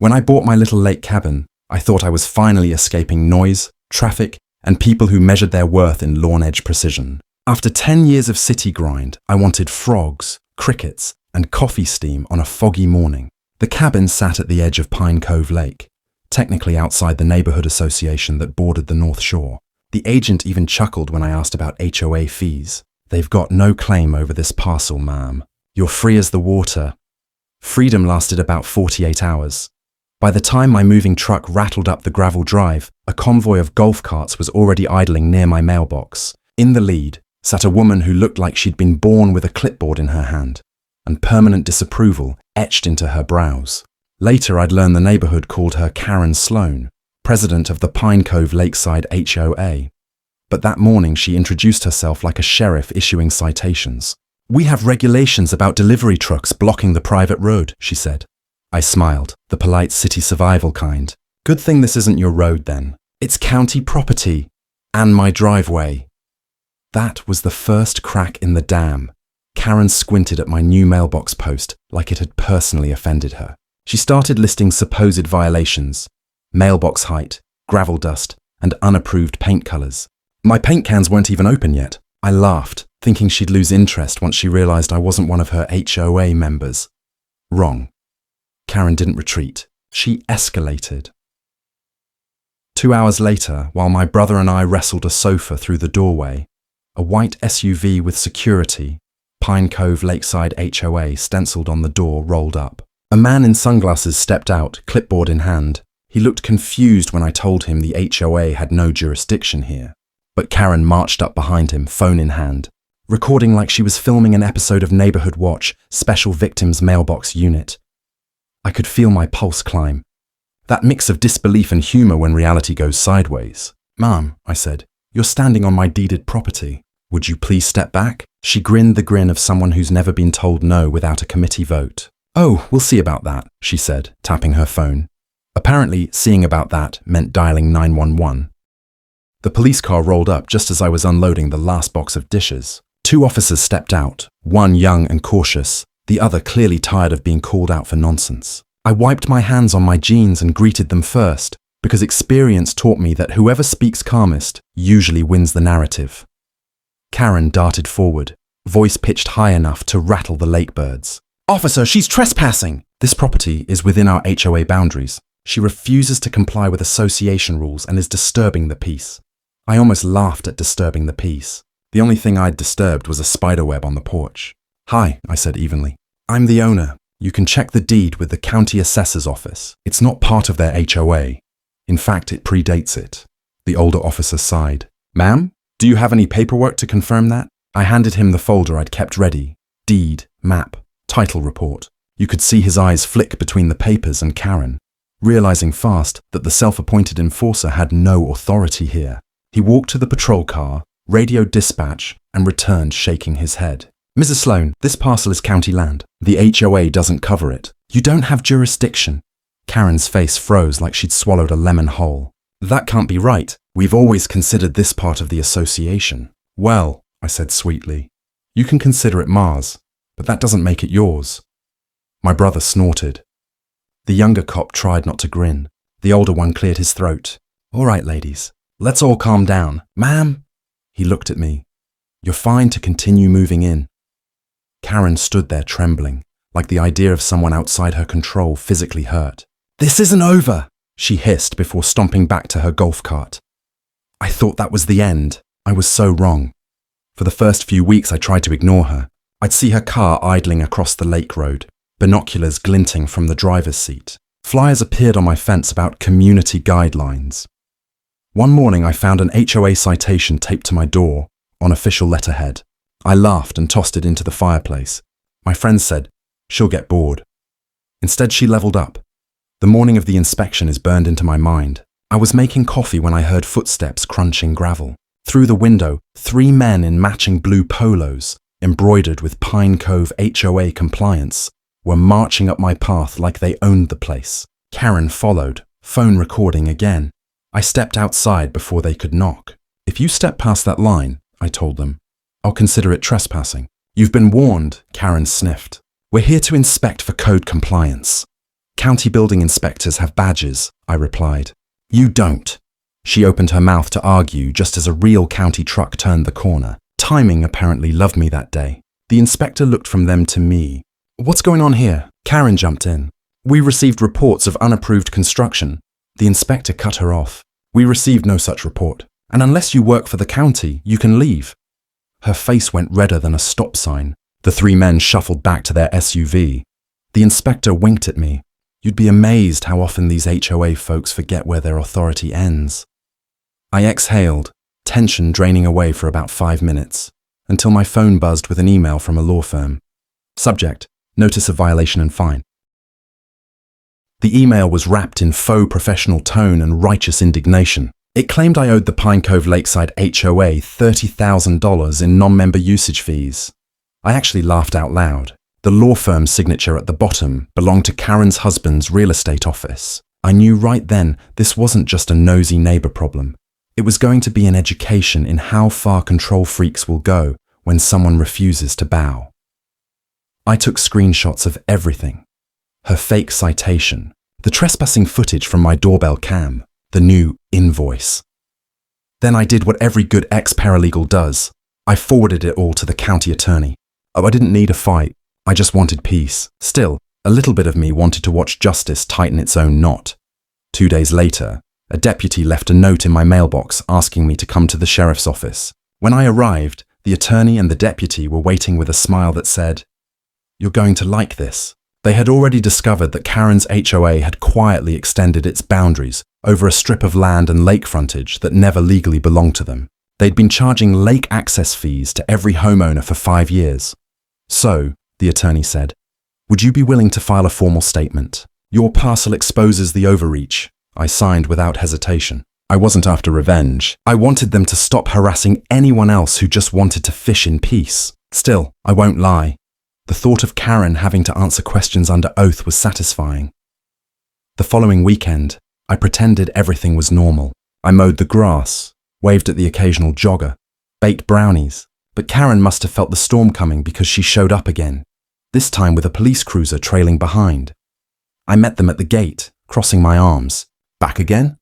When I bought my little lake cabin, I thought I was finally escaping noise, traffic, and people who measured their worth in lawn-edge precision. After 10 years of city grind, I wanted frogs, crickets, and coffee steam on a foggy morning. The cabin sat at the edge of Pine Cove Lake, technically outside the neighborhood association that bordered the North Shore. The agent even chuckled when I asked about HOA fees. "They've got no claim over this parcel, ma'am. You're free as the water." Freedom lasted about 48 hours. By the time my moving truck rattled up the gravel drive, a convoy of golf carts was already idling near my mailbox. In the lead sat a woman who looked like she'd been born with a clipboard in her hand, and permanent disapproval etched into her brows. Later, I'd learned the neighborhood called her Karen Sloan, president of the Pine Cove Lakeside HOA. But that morning, she introduced herself like a sheriff issuing citations. "We have regulations about delivery trucks blocking the private road," she said. I smiled, the polite city survival kind. "Good thing this isn't your road then. It's county property. And my driveway." That was the first crack in the dam. Karen squinted at my new mailbox post like it had personally offended her. She started listing supposed violations: mailbox height, gravel dust, and unapproved paint colors. My paint cans weren't even open yet. I laughed, thinking she'd lose interest once she realized I wasn't one of her HOA members. Wrong. Karen didn't retreat. She escalated. 2 hours later, while my brother and I wrestled a sofa through the doorway, a white SUV with security, Pine Cove Lakeside HOA stenciled on the door, rolled up. A man in sunglasses stepped out, clipboard in hand. He looked confused when I told him the HOA had no jurisdiction here. But Karen marched up behind him, phone in hand, recording like she was filming an episode of Neighborhood Watch, Special Victims Mailbox Unit. I could feel my pulse climb. That mix of disbelief and humor when reality goes sideways. "Ma'am," I said, "you're standing on my deeded property. Would you please step back?" She grinned the grin of someone who's never been told no without a committee vote. "Oh, we'll see about that," she said, tapping her phone. Apparently, seeing about that meant dialing 911. The police car rolled up just as I was unloading the last box of dishes. 2 officers stepped out, one young and cautious, the other clearly tired of being called out for nonsense. I wiped my hands on my jeans and greeted them first, because experience taught me that whoever speaks calmest usually wins the narrative. Karen darted forward, voice pitched high enough to rattle the lake birds. "Officer, she's trespassing!" "This property is within our HOA boundaries. She refuses to comply with association rules and is disturbing the peace." I almost laughed at disturbing the peace. The only thing I'd disturbed was a spiderweb on the porch. "Hi," I said evenly. "I'm the owner. You can check the deed with the county assessor's office. It's not part of their HOA. In fact, it predates it." The older officer sighed. "Ma'am, do you have any paperwork to confirm that?" I handed him the folder I'd kept ready. Deed, map, title report. You could see his eyes flick between the papers and Karen, realizing fast that the self-appointed enforcer had no authority here. He walked to the patrol car, radioed dispatch, and returned shaking his head. "Mrs. Sloan, this parcel is county land. The HOA doesn't cover it. You don't have jurisdiction." Karen's face froze like she'd swallowed a lemon whole. "That can't be right. We've always considered this part of the association." "Well," I said sweetly, "you can consider it Mars, but that doesn't make it yours." My brother snorted. The younger cop tried not to grin. The older one cleared his throat. "All right, ladies, let's all calm down." "Ma'am?" He looked at me. "You're fine to continue moving in." Karen stood there trembling, like the idea of someone outside her control physically hurt. "This isn't over," she hissed before stomping back to her golf cart. I thought that was the end. I was so wrong. For the first few weeks I tried to ignore her. I'd see her car idling across the lake road, binoculars glinting from the driver's seat. Flyers appeared on my fence about community guidelines. One morning I found an HOA citation taped to my door on official letterhead. I laughed and tossed it into the fireplace. My friends said, "She'll get bored." Instead, she leveled up. The morning of the inspection is burned into my mind. I was making coffee when I heard footsteps crunching gravel. Through the window, 3 men in matching blue polos, embroidered with Pine Cove HOA compliance, were marching up my path like they owned the place. Karen followed, phone recording again. I stepped outside before they could knock. "If you step past that line," I told them, "I'll consider it trespassing." "You've been warned," Karen sniffed. "We're here to inspect for code compliance." County building inspectors have badges, I replied. You don't. She opened her mouth to argue just as a real county truck turned the corner. Timing apparently loved me that day. The inspector looked from them to me. What's going on here? Karen jumped in. We received reports of unapproved construction. The inspector cut her off. We received no such report. And unless you work for the county, you can leave. Her face went redder than a stop sign. The three men shuffled back to their SUV. The inspector winked at me. You'd be amazed how often these HOA folks forget where their authority ends. I exhaled, tension draining away for about 5 minutes, until my phone buzzed with an email from a law firm. Subject: notice of violation and fine. The email was wrapped in faux professional tone and righteous indignation. It claimed I owed the Pine Cove Lakeside HOA $30,000 in non-member usage fees. I actually laughed out loud. The law firm's signature at the bottom belonged to Karen's husband's real estate office. I knew right then this wasn't just a nosy neighbor problem. It was going to be an education in how far control freaks will go when someone refuses to bow. I took screenshots of everything. Her fake citation, the trespassing footage from my doorbell cam, the new invoice. Then I did what every good ex-paralegal does. I forwarded it all to the county attorney. Oh, I didn't need a fight. I just wanted peace. Still, a little bit of me wanted to watch justice tighten its own knot. 2 days later, a deputy left a note in my mailbox asking me to come to the sheriff's office. When I arrived, the attorney and the deputy were waiting with a smile that said, "You're going to like this." They had already discovered that Karen's HOA had quietly extended its boundaries over a strip of land and lake frontage that never legally belonged to them. They'd been charging lake access fees to every homeowner for 5 years. So, the attorney said, "Would you be willing to file a formal statement? Your parcel exposes the overreach." I signed without hesitation. I wasn't after revenge. I wanted them to stop harassing anyone else who just wanted to fish in peace. Still, I won't lie. The thought of Karen having to answer questions under oath was satisfying. The following weekend, I pretended everything was normal. I mowed the grass, waved at the occasional jogger, baked brownies, but Karen must have felt the storm coming because she showed up again, this time with a police cruiser trailing behind. I met them at the gate, crossing my arms. "Back again?"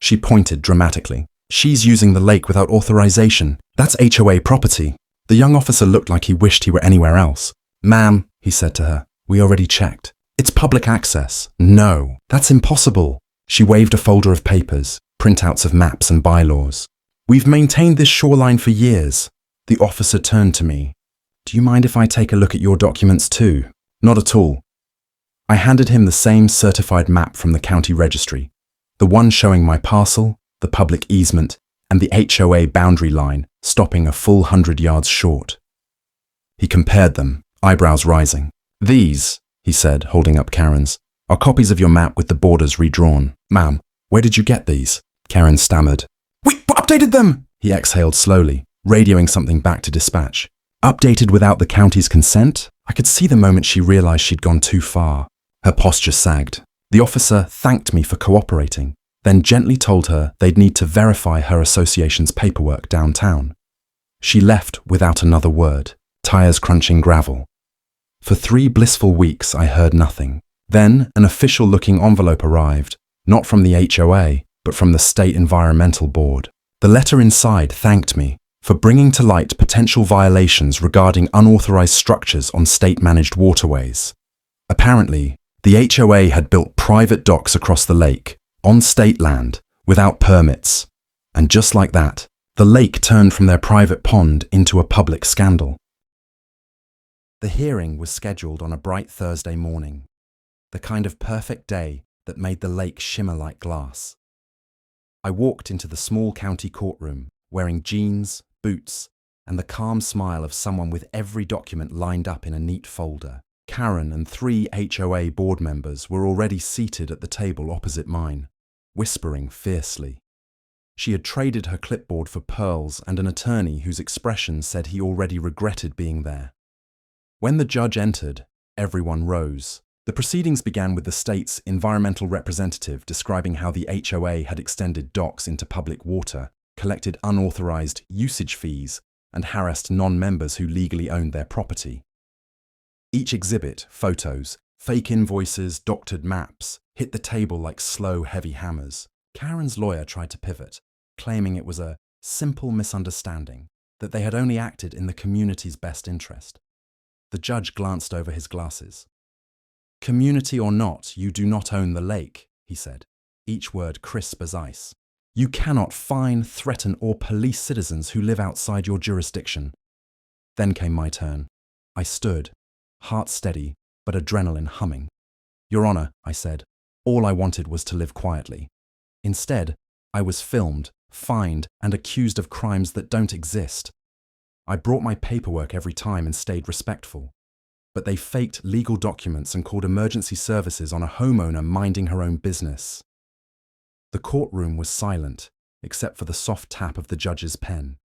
She pointed dramatically. "She's using the lake without authorization. That's HOA property." The young officer looked like he wished he were anywhere else. "Ma'am," he said to her, "we already checked. It's public access." "No, that's impossible." She waved a folder of papers, printouts of maps and bylaws. "We've maintained this shoreline for years." The officer turned to me. "Do you mind if I take a look at your documents too?" "Not at all." I handed him the same certified map from the county registry, the one showing my parcel, the public easement, and the HOA boundary line stopping a full 100 yards short. He compared them, eyebrows rising. "These," he said, holding up Karen's, "are copies of your map with the borders redrawn." "Ma'am, where did you get these?" Karen stammered. "We updated them!" He exhaled slowly, radioing something back to dispatch. Updated without the county's consent? I could see the moment she realized she'd gone too far. Her posture sagged. The officer thanked me for cooperating, then gently told her they'd need to verify her association's paperwork downtown. She left without another word, tires crunching gravel. For 3 blissful weeks, I heard nothing. Then an official-looking envelope arrived, not from the HOA, but from the State Environmental Board. The letter inside thanked me for bringing to light potential violations regarding unauthorized structures on state-managed waterways. Apparently, the HOA had built private docks across the lake, on state land, without permits. And just like that, the lake turned from their private pond into a public scandal. The hearing was scheduled on a bright Thursday morning, the kind of perfect day that made the lake shimmer like glass. I walked into the small county courtroom, wearing jeans, boots, and the calm smile of someone with every document lined up in a neat folder. Karen and 3 HOA board members were already seated at the table opposite mine, whispering fiercely. She had traded her clipboard for pearls and an attorney whose expression said he already regretted being there. When the judge entered, everyone rose. The proceedings began with the state's environmental representative describing how the HOA had extended docks into public water, collected unauthorized usage fees, and harassed non-members who legally owned their property. Each exhibit, photos, Fake invoices, doctored maps, hit the table like slow, heavy hammers. Karen's lawyer tried to pivot, claiming it was a simple misunderstanding, that they had only acted in the community's best interest. The judge glanced over his glasses. "Community or not, you do not own the lake," he said, each word crisp as ice. "You cannot fine, threaten, or police citizens who live outside your jurisdiction." Then came my turn. I stood, heart steady, but adrenaline humming. "Your Honor," I said, "all I wanted was to live quietly. Instead, I was filmed, fined, and accused of crimes that don't exist. I brought my paperwork every time and stayed respectful. But they faked legal documents and called emergency services on a homeowner minding her own business." The courtroom was silent, except for the soft tap of the judge's pen.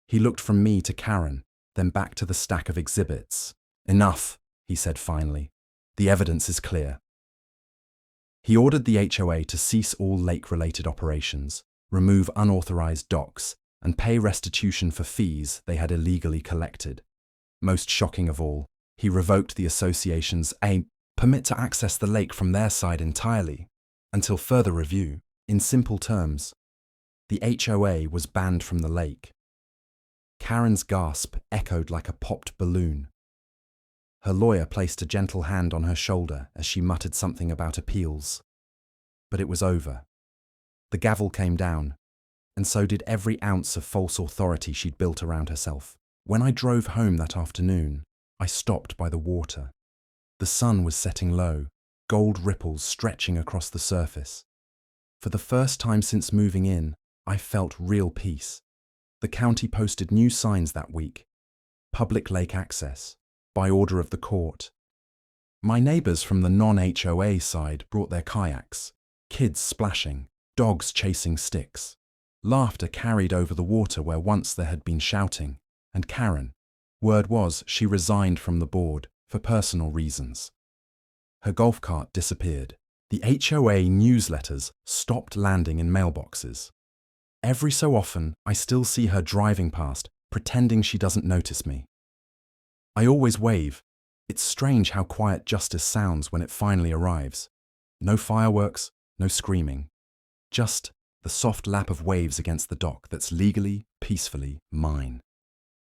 He looked from me to Karen, then back to the stack of exhibits. "Enough," he said finally. "The evidence is clear." He ordered the HOA to cease all lake-related operations, remove unauthorized docks, and pay restitution for fees they had illegally collected. Most shocking of all, he revoked the association's permit to access the lake from their side entirely, until further review. In simple terms, the HOA was banned from the lake. Karen's gasp echoed like a popped balloon. Her lawyer placed a gentle hand on her shoulder as she muttered something about appeals. But it was over. The gavel came down, and so did every ounce of false authority she'd built around herself. When I drove home that afternoon, I stopped by the water. The sun was setting low, gold ripples stretching across the surface. For the first time since moving in, I felt real peace. The county posted new signs that week. Public lake access, by order of the court. My neighbours from the non-HOA side brought their kayaks, kids splashing, dogs chasing sticks. Laughter carried over the water where once there had been shouting, and Karen, word was she resigned from the board for personal reasons. Her golf cart disappeared. The HOA newsletters stopped landing in mailboxes. Every so often, I still see her driving past, pretending she doesn't notice me. I always wave. It's strange how quiet justice sounds when it finally arrives. No fireworks, no screaming. Just the soft lap of waves against the dock that's legally, peacefully mine.